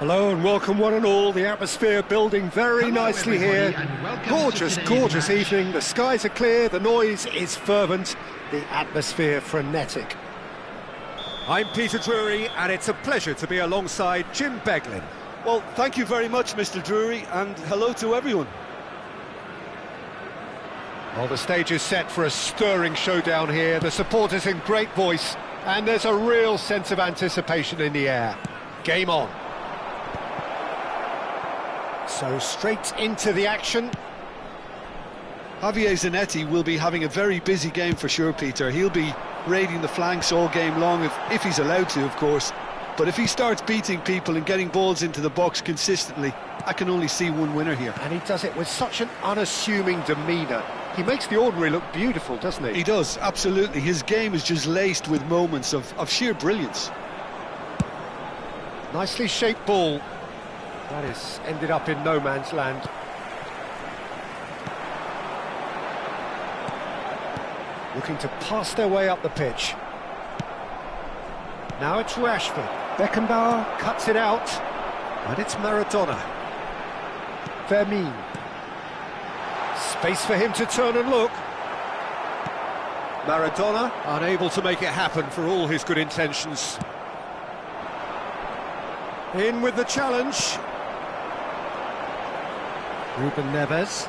Hello and welcome one and all. The atmosphere building very nicely here. Gorgeous, gorgeous evening. The skies are clear, the noise is fervent, the atmosphere frenetic. I'm Peter Drury and it's a pleasure to be alongside Jim Beglin. Well, thank you very much, Mr. Drury, and hello to everyone. Well, the stage is set for a stirring showdown here. The supporters in great voice, and there's a real sense of anticipation in the air. Game on. So straight into the action. Javier Zanetti will be having a very busy game for sure, Peter. He'll be raiding the flanks all game long, if he's allowed to, of course. But if he starts beating people and getting balls into the box consistently, I can only see one winner here. And he does it with such an unassuming demeanour. He makes the ordinary look beautiful, doesn't he? He does, absolutely. His game is just laced with moments of sheer brilliance. Nicely shaped ball. That is ended up in no man's land. Looking to pass their way up the pitch. Now it's Rashford. Beckenbauer cuts it out. And it's Maradona. Fermin. Space for him to turn and look. Maradona unable to make it happen for all his good intentions. In with the challenge. Ruben Neves.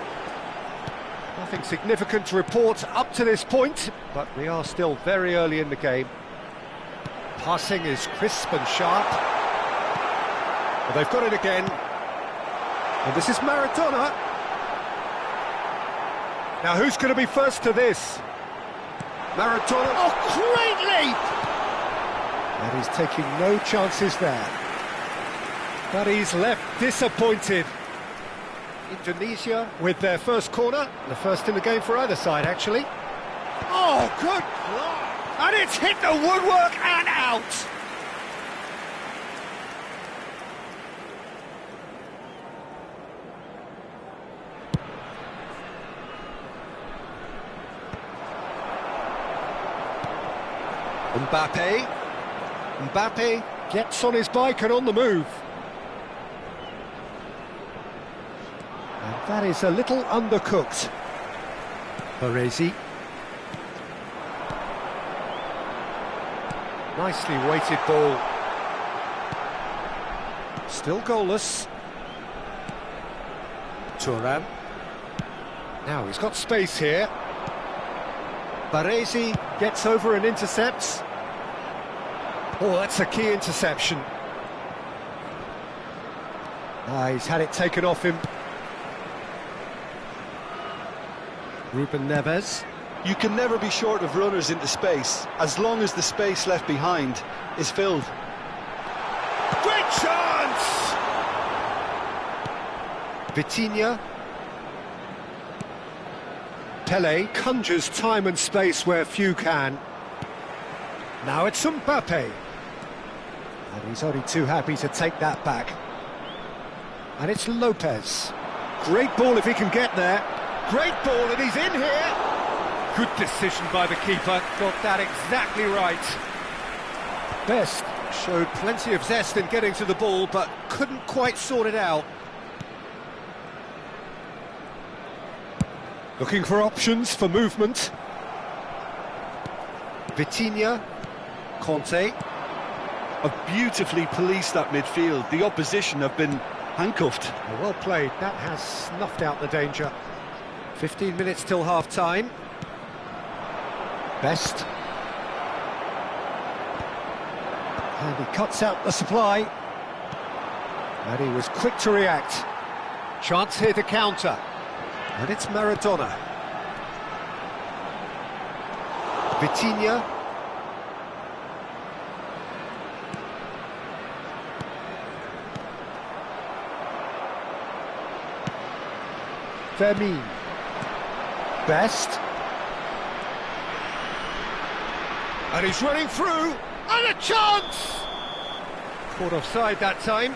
Nothing significant to report up to this point, but we are still very early in the game. Passing is crisp and sharp. Well, they've got it again. And this is Maradona. Now who's going to be first to this? Maradona. Oh, great leap! And he's taking no chances there. But he's left disappointed. Indonesia with their first corner, the first in the game for either side, actually. Oh, good block! And it's hit the woodwork and out! Mbappe gets on his bike and on the move. And that is a little undercooked. Baresi. Nicely weighted ball. Still goalless. Thuram. Now he's got space here. Baresi gets over and intercepts. Oh, that's a key interception. He's had it taken off him. Ruben Neves. You can never be short of runners into space, as long as the space left behind is filled. Great chance! Vitinha. Pele conjures time and space where few can. Now it's Mbappe. And he's only too happy to take that back. And it's Lopez. Great ball if he can get there. Great ball, and he's in here. Good decision by the keeper. Got that exactly right. Best showed plenty of zest in getting to the ball, but couldn't quite sort it out. Looking for options for movement. Vitinha. Conte. Have beautifully policed that midfield. The opposition have been handcuffed. Well played. That has snuffed out the danger. 15 minutes till half-time. Best. And he cuts out the supply. And he was quick to react. Chance here to counter. And it's Maradona. Vitinha. Fermin. Best. And he's running through. And a chance! Caught offside that time.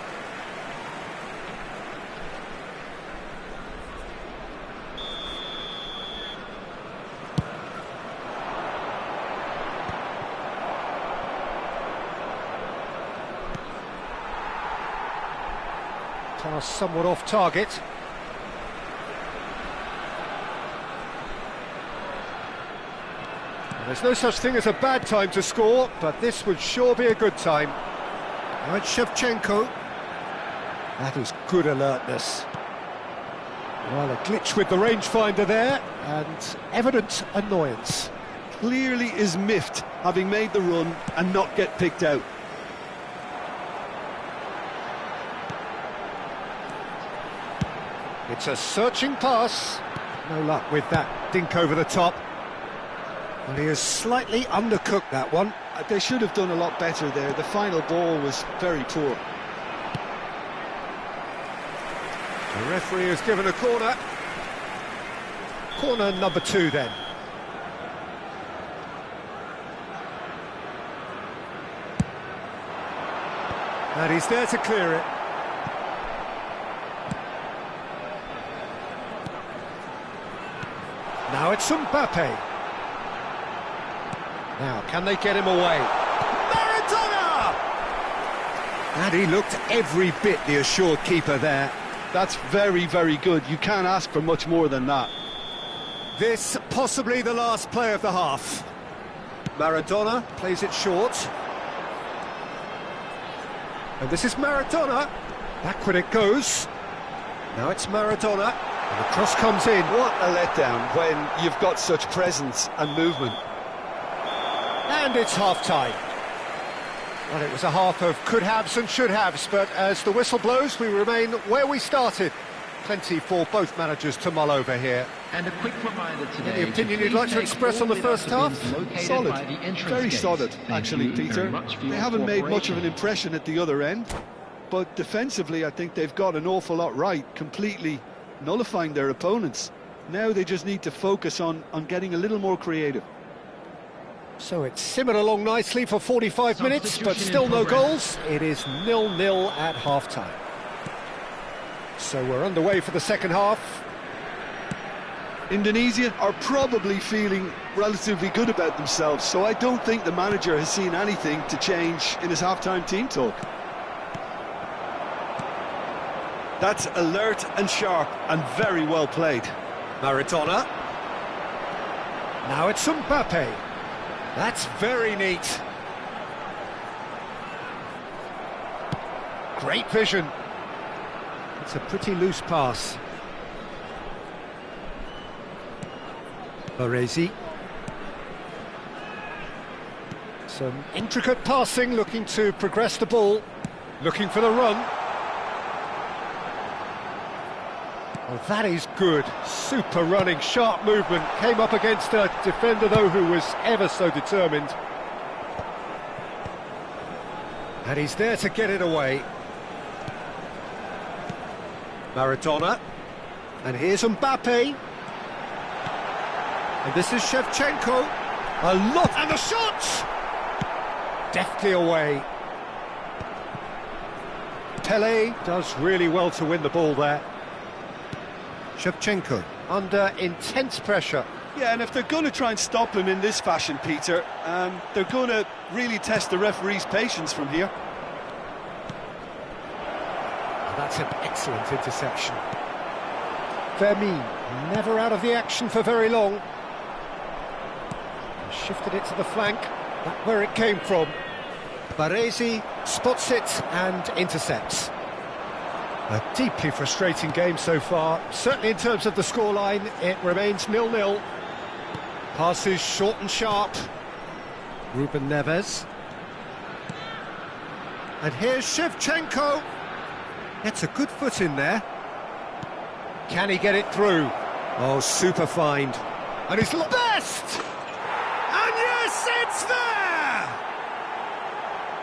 Pass somewhat off target. Well, there's no such thing as a bad time to score, but this would sure be a good time. Now it's Shevchenko. That is good alertness. Well, a glitch with the rangefinder there, and evident annoyance. Clearly is miffed, having made the run and not get picked out. It's a searching pass. No luck with that dink over the top. Well, he has slightly undercooked that one. They should have done a lot better there. The final ball was very poor. The referee has given a corner. Corner number 2 then. And he's there to clear it. Now it's Mbappe. Now, can they get him away? Maradona! And he looked every bit the assured keeper there. That's very, very good. You can't ask for much more than that. This possibly the last play of the half. Maradona plays it short. And this is Maradona. Back it goes. Now it's Maradona. And the cross comes in. What a letdown when you've got such presence and movement. And it's half-time. Well, it was a half of could-haves and should-haves, but as the whistle blows, we remain where we started. Plenty for both managers to mull over here. And a quick reminder today. Any opinion you'd like to express on the first half? Solid, very solid, actually, Peter. They haven't made much of an impression at the other end, but defensively I think they've got an awful lot right, completely nullifying their opponents. Now they just need to focus on getting a little more creative. So it's simmered along nicely for 45 minutes, but still no goals. It is 0-0 at half-time. So we're underway for the second half. Indonesia are probably feeling relatively good about themselves, so I don't think the manager has seen anything to change in his half-time team talk. That's alert and sharp and very well played. Maradona. Now it's Mbappe. That's very neat. Great vision. It's a pretty loose pass. Rizki. Some intricate passing, looking to progress the ball. Looking for the run. Oh, that is good. Super running, sharp movement. Came up against a defender, though, who was ever so determined. And he's there to get it away. Maradona. And here's Mbappe. And this is Shevchenko. A lot. And the shot! Deftly away. Pele does really well to win the ball there. Shevchenko under intense pressure. Yeah, and if they're going to try and stop him in this fashion, Peter, they're going to really test the referee's patience from here. That's an excellent interception. Vermeer, never out of the action for very long. Shifted it to the flank, that's where it came from. Baresi spots it and intercepts. A deeply frustrating game so far. Certainly in terms of the scoreline, it remains 0-0. Passes short and sharp. Ruben Neves. And here's Shevchenko. Gets a good foot in there. Can he get it through? Oh, super find. And he's best! And yes, it's there!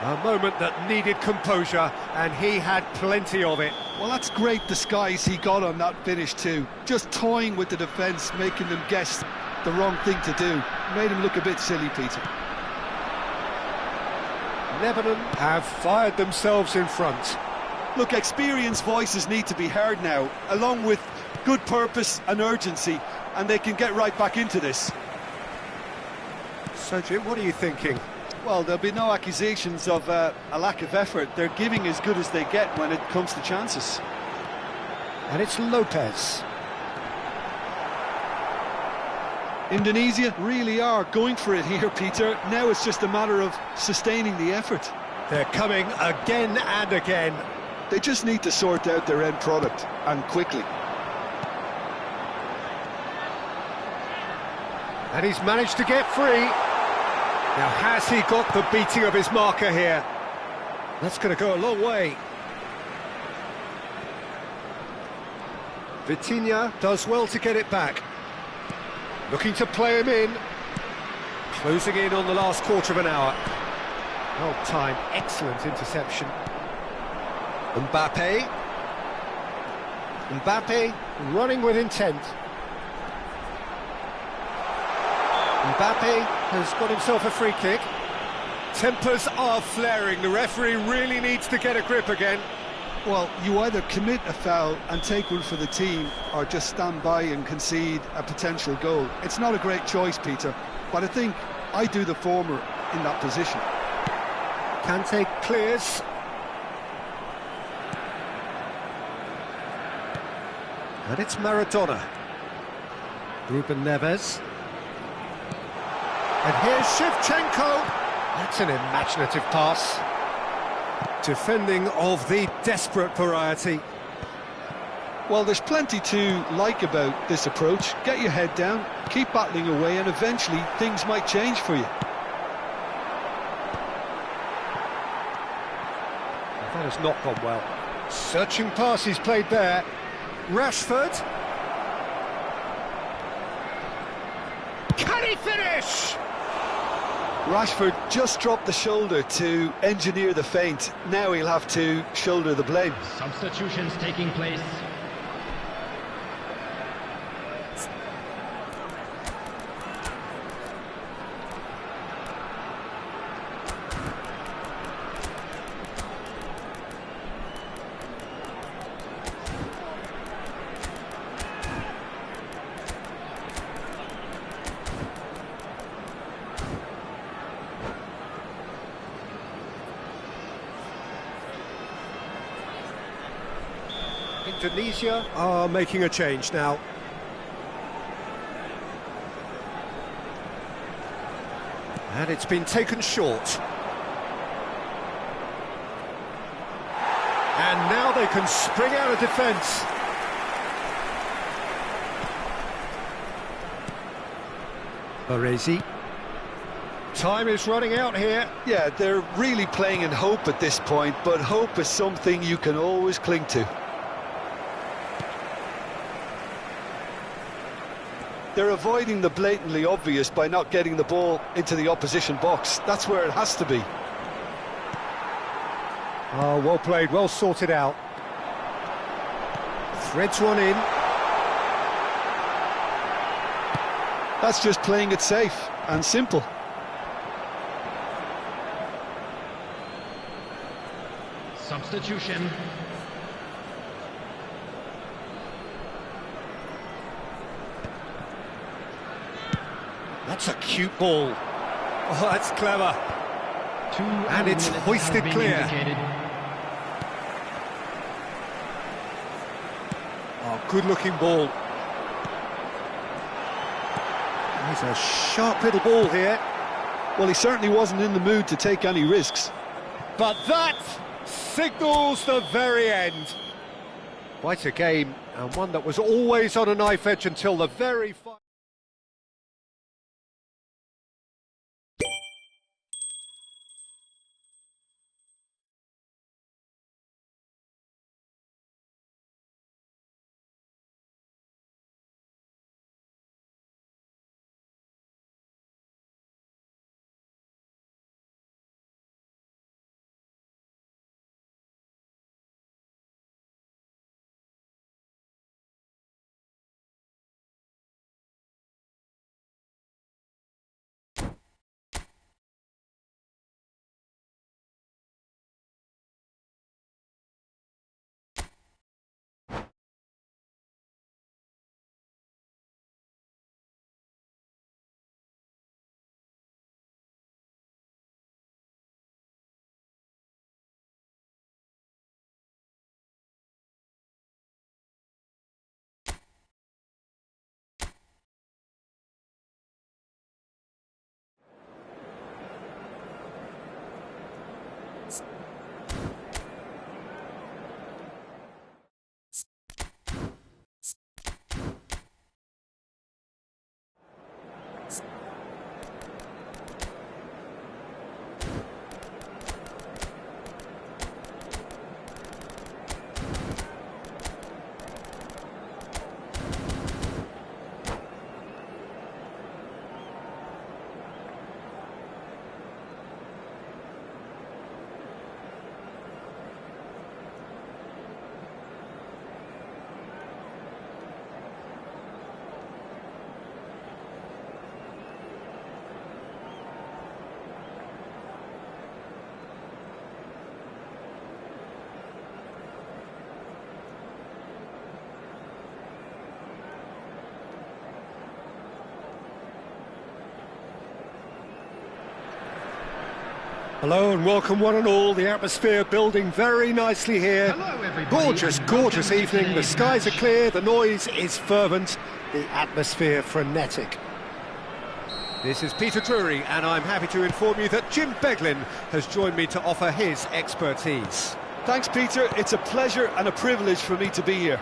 A moment that needed composure, and he had plenty of it. Well, that's great disguise he got on that finish too. Just toying with the defence, making them guess the wrong thing to do. Made him look a bit silly, Peter. Lebanon have fired themselves in front. Look, experienced voices need to be heard now, along with good purpose and urgency, and they can get right back into this. So, Jim, what are you thinking? Well, there'll be no accusations of a lack of effort. They're giving as good as they get when it comes to chances. And it's Lopez. Indonesia really are going for it here, Peter. Now it's just a matter of sustaining the effort. They're coming again and again. They just need to sort out their end product, and quickly. And he's managed to get free. Now, has he got the beating of his marker here? That's going to go a long way. Vitinha does well to get it back. Looking to play him in. Closing in on the last quarter of an hour. Well timed, excellent interception. Mbappe. Mbappe running with intent. Mbappe has got himself a free kick. Tempers are flaring. The referee really needs to get a grip again. Well, you either commit a foul and take one for the team, or just stand by and concede a potential goal. It's not a great choice, Peter, but I think I do the former in that position. Kante clears. And it's Maradona. Ruben Neves. And here's Shevchenko. That's an imaginative pass. Defending of the desperate variety. Well, there's plenty to like about this approach. Get your head down, keep battling away, and eventually things might change for you. That has not gone well. Searching pass he's played there. Rashford. Can he finish? Rashford just dropped the shoulder to engineer the feint. Now he'll have to shoulder the blame. Substitutions taking place. Indonesia are making a change now. And it's been taken short. And now they can spring out of defence. Baresi. Time is running out here. Yeah, they're really playing in hope at this point, but hope is something you can always cling to. They're avoiding the blatantly obvious by not getting the ball into the opposition box. That's where it has to be. Oh, well played, well sorted out. Threads one in. That's just playing it safe and simple. Substitution. That's a cute ball. Oh, that's clever. And it's hoisted clear. Indicated. Oh, good-looking ball. There's a sharp little ball here. Well, he certainly wasn't in the mood to take any risks. But that signals the very end. Quite a game, and one that was always on a knife edge until the very final. Hello and welcome one and all. The atmosphere building very nicely here. Hello, everybody, Gorgeous, and gorgeous welcome to evening. The today's skies are match. clear, the noise is fervent, the atmosphere frenetic. This is Peter Drury, and I'm happy to inform you that Jim Beglin has joined me to offer his expertise. Thanks, Peter. It's a pleasure and a privilege for me to be here.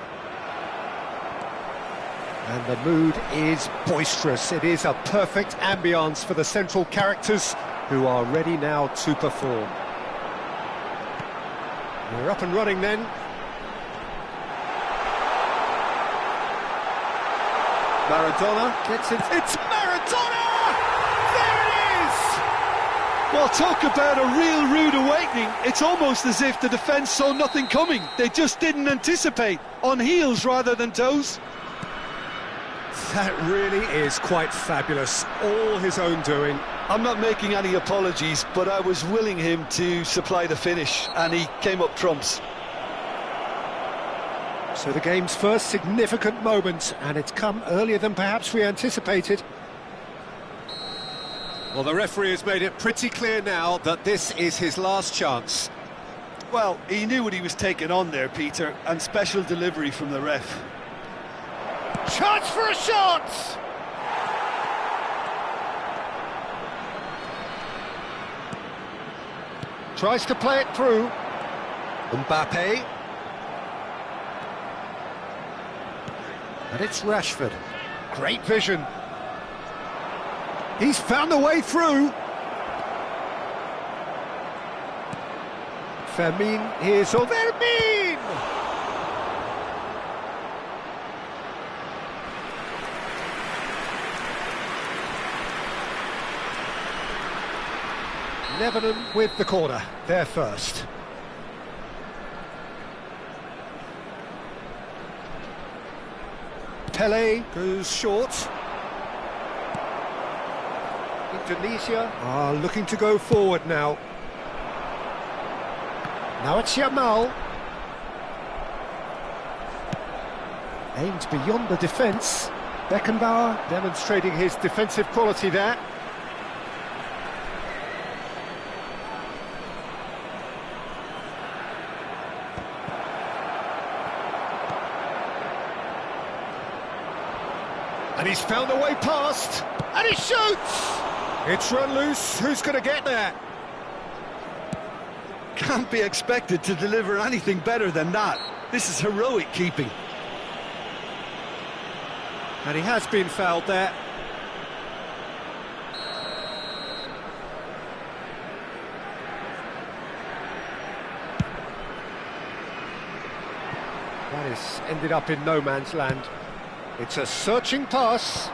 And the mood is boisterous. It is a perfect ambience for the central characters who are ready now to perform. We're up and running then. Maradona gets it. It's Maradona! There it is! Well, talk about a real rude awakening. It's almost as if the defence saw nothing coming. They just didn't anticipate. On heels rather than toes. That really is quite fabulous. All his own doing. I'm not making any apologies, but I was willing him to supply the finish, and he came up trumps. So the game's first significant moment, and it's come earlier than perhaps we anticipated. Well, the referee has made it pretty clear now that this is his last chance. Well, he knew what he was taking on there, Peter, and special delivery from the ref. Chance for a shot! Tries to play it through. Mbappe. And it's Rashford. Great vision. He's found a way through. Fermin, here's Vermin! Lebanon with the corner, there first. Pele goes short. Indonesia are looking to go forward now. Now it's Yamal. Aims beyond the defence. Beckenbauer demonstrating his defensive quality there. And he's found a way past, and he shoots! It's run loose, who's going to get there? Can't be expected to deliver anything better than that. This is heroic keeping. And he has been fouled there. That has ended up in no man's land. It's a searching pass.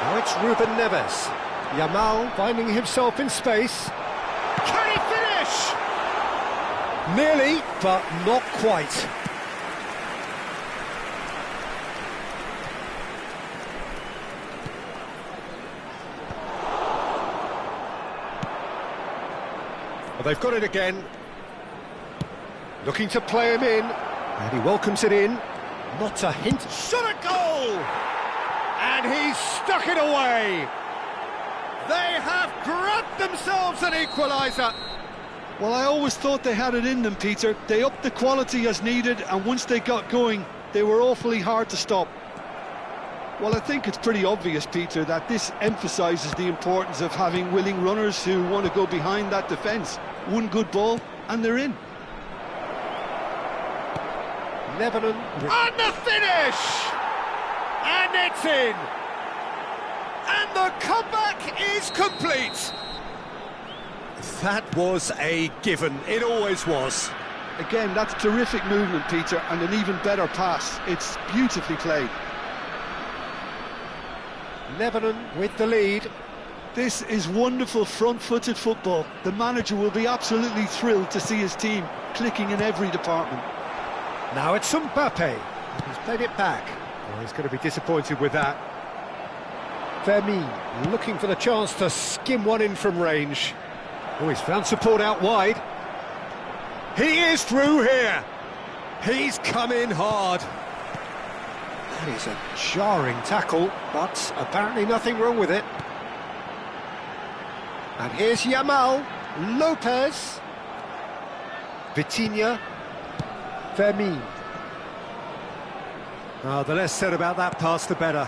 Now it's Ruben Neves. Yamal finding himself in space. Can he finish? Nearly, but not quite. Well, they've got it again. Looking to play him in. And he welcomes it in. Not a hint. Shot a goal! And he's stuck it away. They have grabbed themselves an equaliser. Well, I always thought they had it in them, Peter. They upped the quality as needed, and once they got going, they were awfully hard to stop. Well, I think it's pretty obvious, Peter, that this emphasises the importance of having willing runners who want to go behind that defence. One good ball, and they're in. Lebanon. And the finish! And it's in! And the comeback is complete! That was a given. It always was. Again, that's terrific movement, Peter, and an even better pass. It's beautifully played. Lebanon with the lead. This is wonderful front-footed football. The manager will be absolutely thrilled to see his team clicking in every department. Now it's Mbappe. He's played it back. Oh, he's going to be disappointed with that. Fermin looking for the chance to skim one in from range. Oh, he's found support out wide. He is through here. He's come in hard. That is a jarring tackle, but apparently nothing wrong with it. And here's Yamal, Lopez, Vitinha, Fermin. The less said about that pass, the better.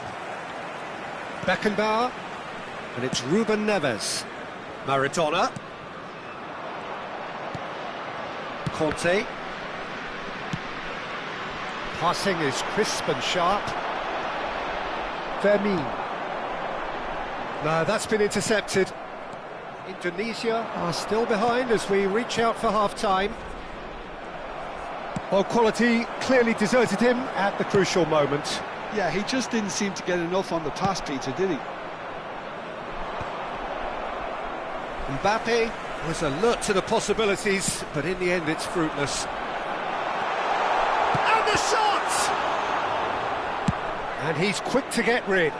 Beckenbauer, and it's Ruben Neves. Maradona. Conte. Passing is crisp and sharp. Fermin. No, that's been intercepted. Indonesia are still behind as we reach out for half-time. Well, quality clearly deserted him at the crucial moment. Yeah, he just didn't seem to get enough on the pass, Peter, did he? Mbappe was alert to the possibilities, but in the end it's fruitless. And the shot! And he's quick to get rid.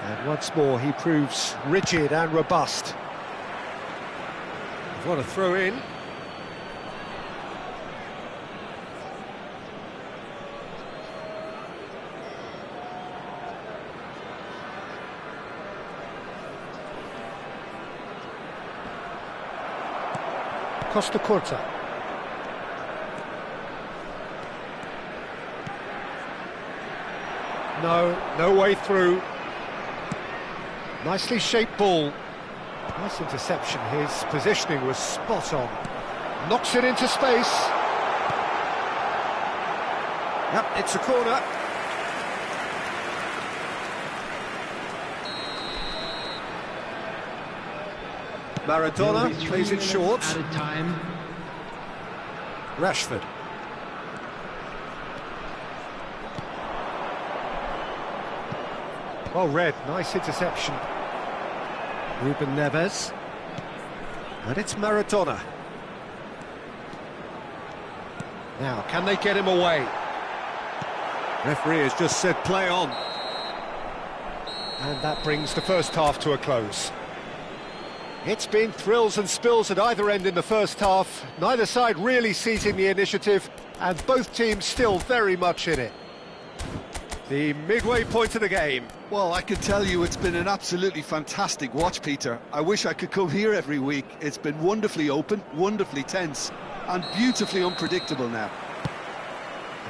And once more he proves rigid and robust. What a throw in. Costa Curta. No way through. Nicely shaped ball. Nice interception. His positioning was spot on. Knocks it into space. Yep, it's a corner. Maradona plays it short. Added time. Rashford. Well read, nice interception. Ruben Neves. And it's Maradona. Now, can they get him away? Referee has just said play on. And that brings the first half to a close. It's been thrills and spills at either end in the first half. Neither side really seizing the initiative, and both teams still very much in it. The midway point of the game. Well, I can tell you it's been an absolutely fantastic watch, Peter. I wish I could come here every week. It's been wonderfully open, wonderfully tense, and beautifully unpredictable now.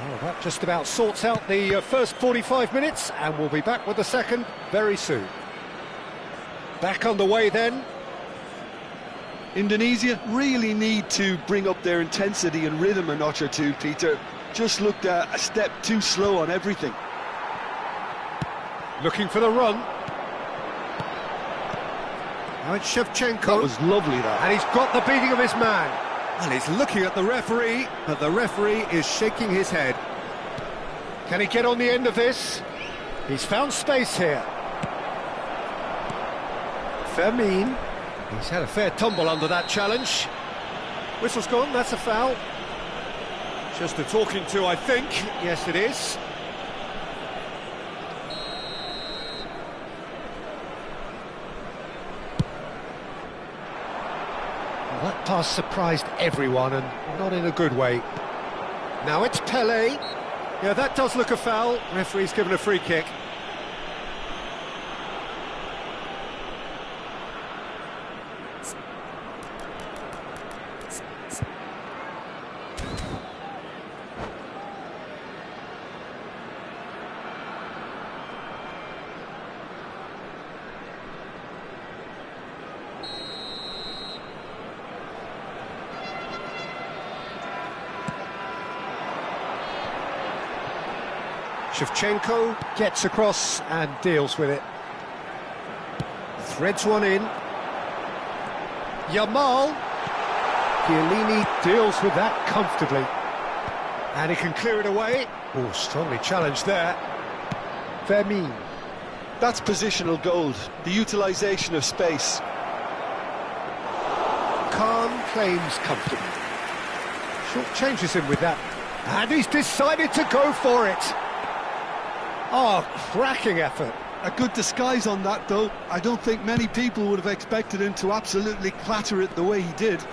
Well, that just about sorts out the first 45 minutes, and we'll be back with the second very soon. Back on the way then. Indonesia really need to bring up their intensity and rhythm a notch or two, Peter. Just looked a step too slow on everything. Looking for the run. Now it's Shevchenko. That was lovely, that. And he's got the beating of his man. And he's looking at the referee, but the referee is shaking his head. Can he get on the end of this? He's found space here. Fermin. He's had a fair tumble under that challenge. Whistle's gone, that's a foul. Just a talking to, I think. Yes, it is. Well, that pass surprised everyone, and not in a good way. Now it's Pelé. Yeah, that does look a foul. Referee's given a free kick. Shevchenko gets across and deals with it. Threads one in. Yamal. Chiellini deals with that comfortably. And he can clear it away. Oh, strongly challenged there. Fermin. That's positional gold, the utilisation of space. Khan claims comfortably. Short changes him with that. And he's decided to go for it. Oh, cracking effort. A good disguise on that, though. I don't think many people would have expected him to absolutely clatter it the way he did.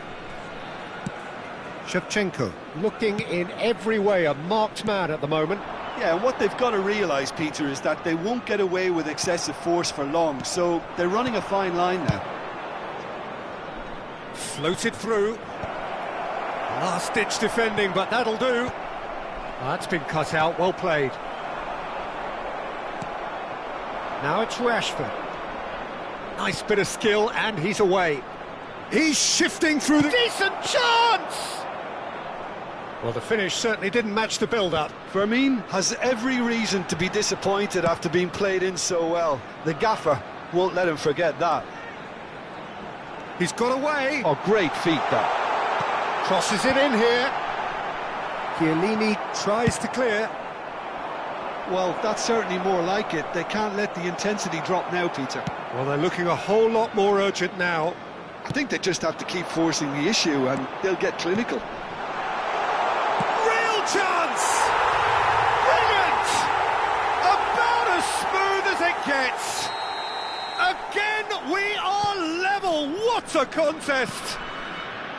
Shevchenko looking in every way a marked man at the moment. Yeah, and what they've got to realise, Peter, is that they won't get away with excessive force for long, so they're running a fine line now. Floated through. Last-ditch defending, but that'll do. That's been cut out, well played. Now it's Rashford. Nice bit of skill, and he's away. He's shifting through the... Decent chance! Well, the finish certainly didn't match the build-up. Firmine has every reason to be disappointed after being played in so well. The gaffer won't let him forget that. He's got away. Oh, great feat, that. Crosses it in here. Chiellini tries to clear. Well, that's certainly more like it. They can't let the intensity drop now, Peter. Well, they're looking a whole lot more urgent now. I think they just have to keep forcing the issue and they'll get clinical. Real chance! Brilliant! About as smooth as it gets. Again, we are level. What a contest!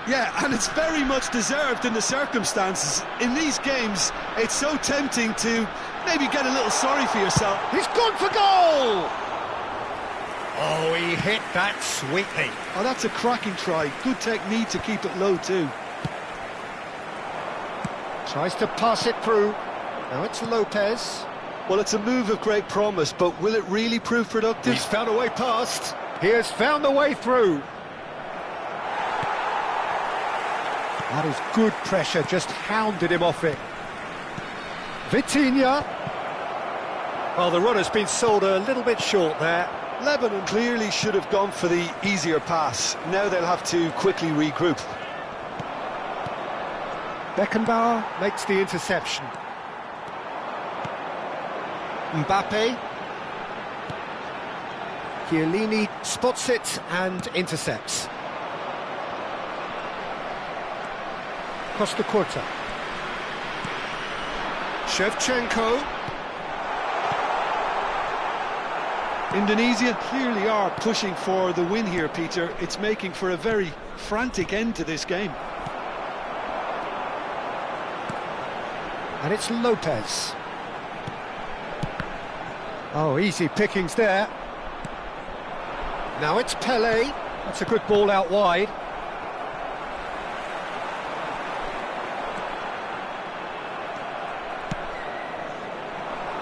Yeah, and it's very much deserved in the circumstances. In these games, it's so tempting to maybe get a little sorry for yourself. He's gone for goal! Oh, he hit that sweetly. Oh, that's a cracking try. Good technique to keep it low, too. Tries to pass it through. Now it's Lopez. Well, it's a move of great promise, but will it really prove productive? He's found a way past. He has found a way through. That is good pressure, just hounded him off it. Vitinha. Well, the run has been sold a little bit short there. Lebanon clearly should have gone for the easier pass. Now they'll have to quickly regroup. Beckenbauer makes the interception. Mbappe. Chiellini spots it and intercepts. Costa Curta. Shevchenko. Indonesia clearly are pushing for the win here, Peter. It's making for a very frantic end to this game. And it's Lopez. Oh, easy pickings there. Now it's Pele. That's a good ball out wide.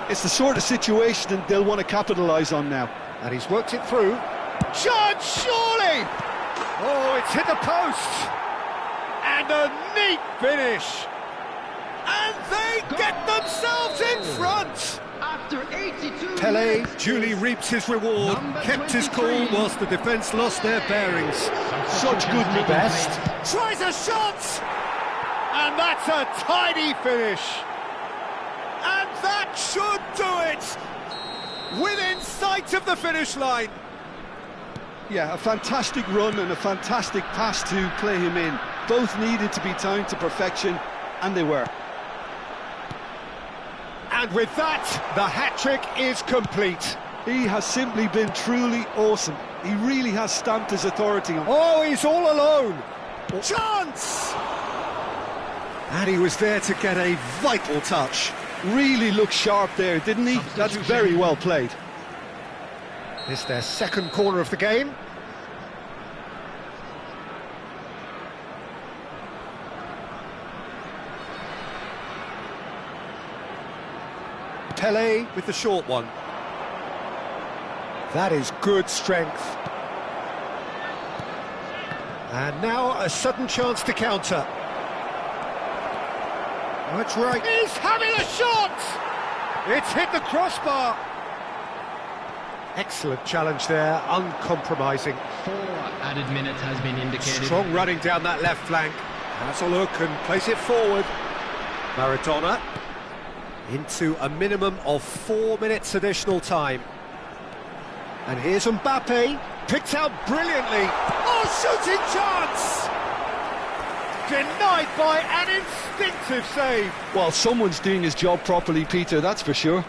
It's the sort of situation that they'll want to capitalise on now. And he's worked it through. Chance, surely! Oh, it's hit the post! And a neat finish! And they get themselves in front! After 82 Pele minutes, duly reaps his reward, kept his cool whilst the defence lost their bearings. Such good Best tries a shot! And that's a tidy finish! And that should do it! Within sight of the finish line! Yeah, a fantastic run and a fantastic pass to play him in. Both needed to be timed to perfection, and they were. And with that, the hat-trick is complete. He has simply been truly awesome. He really has stamped his authority on. Oh, he's all alone! Chance! And he was there to get a vital touch. Really looked sharp there, didn't he? That's very well played. It's their second corner of the game. Pele with the short one. That is good strength. And now a sudden chance to counter. That's right. He's having a shot! It's hit the crossbar. Excellent challenge there, uncompromising. 4 added minutes has been indicated. Strong running down that left flank. Has a look and plays it forward. Maradona into a minimum of 4 minutes additional time. And here's Mbappe, picked out brilliantly. Oh, shooting chance! Denied by an instinctive save. Well, someone's doing his job properly, Peter, that's for sure.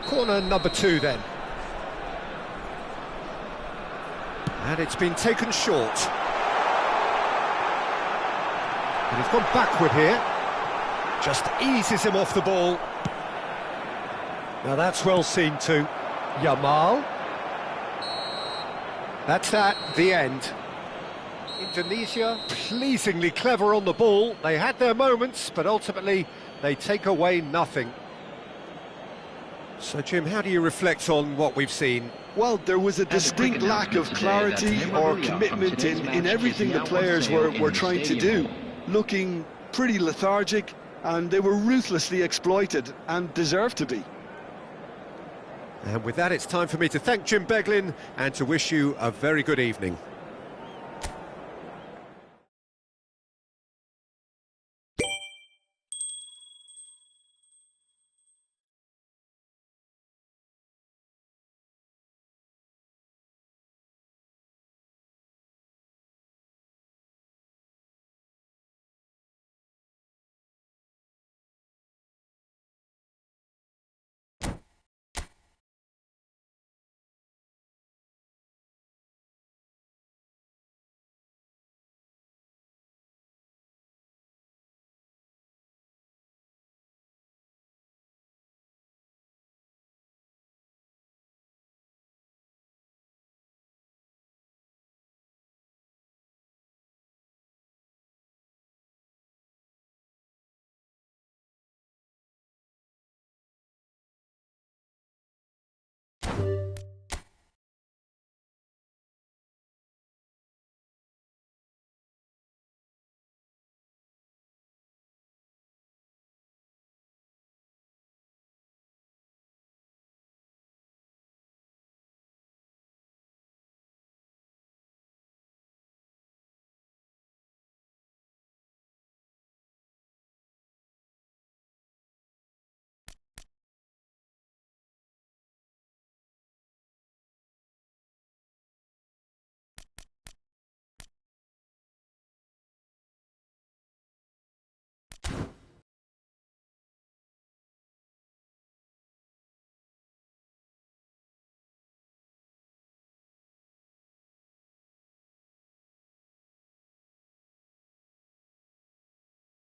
Corner number 2 then. And it's been taken short. And he's gone backward here. Just eases him off the ball. Now that's well seen too. Yamal. That's that, the end. Indonesia, pleasingly clever on the ball. They had their moments, but ultimately they take away nothing. So, Jim, how do you reflect on what we've seen? Well, there was a distinct lack of clarity or commitment in everything the players were trying to do. Looking pretty lethargic, and they were ruthlessly exploited, and deserved to be. And with that, it's time for me to thank Jim Beglin and to wish you a very good evening.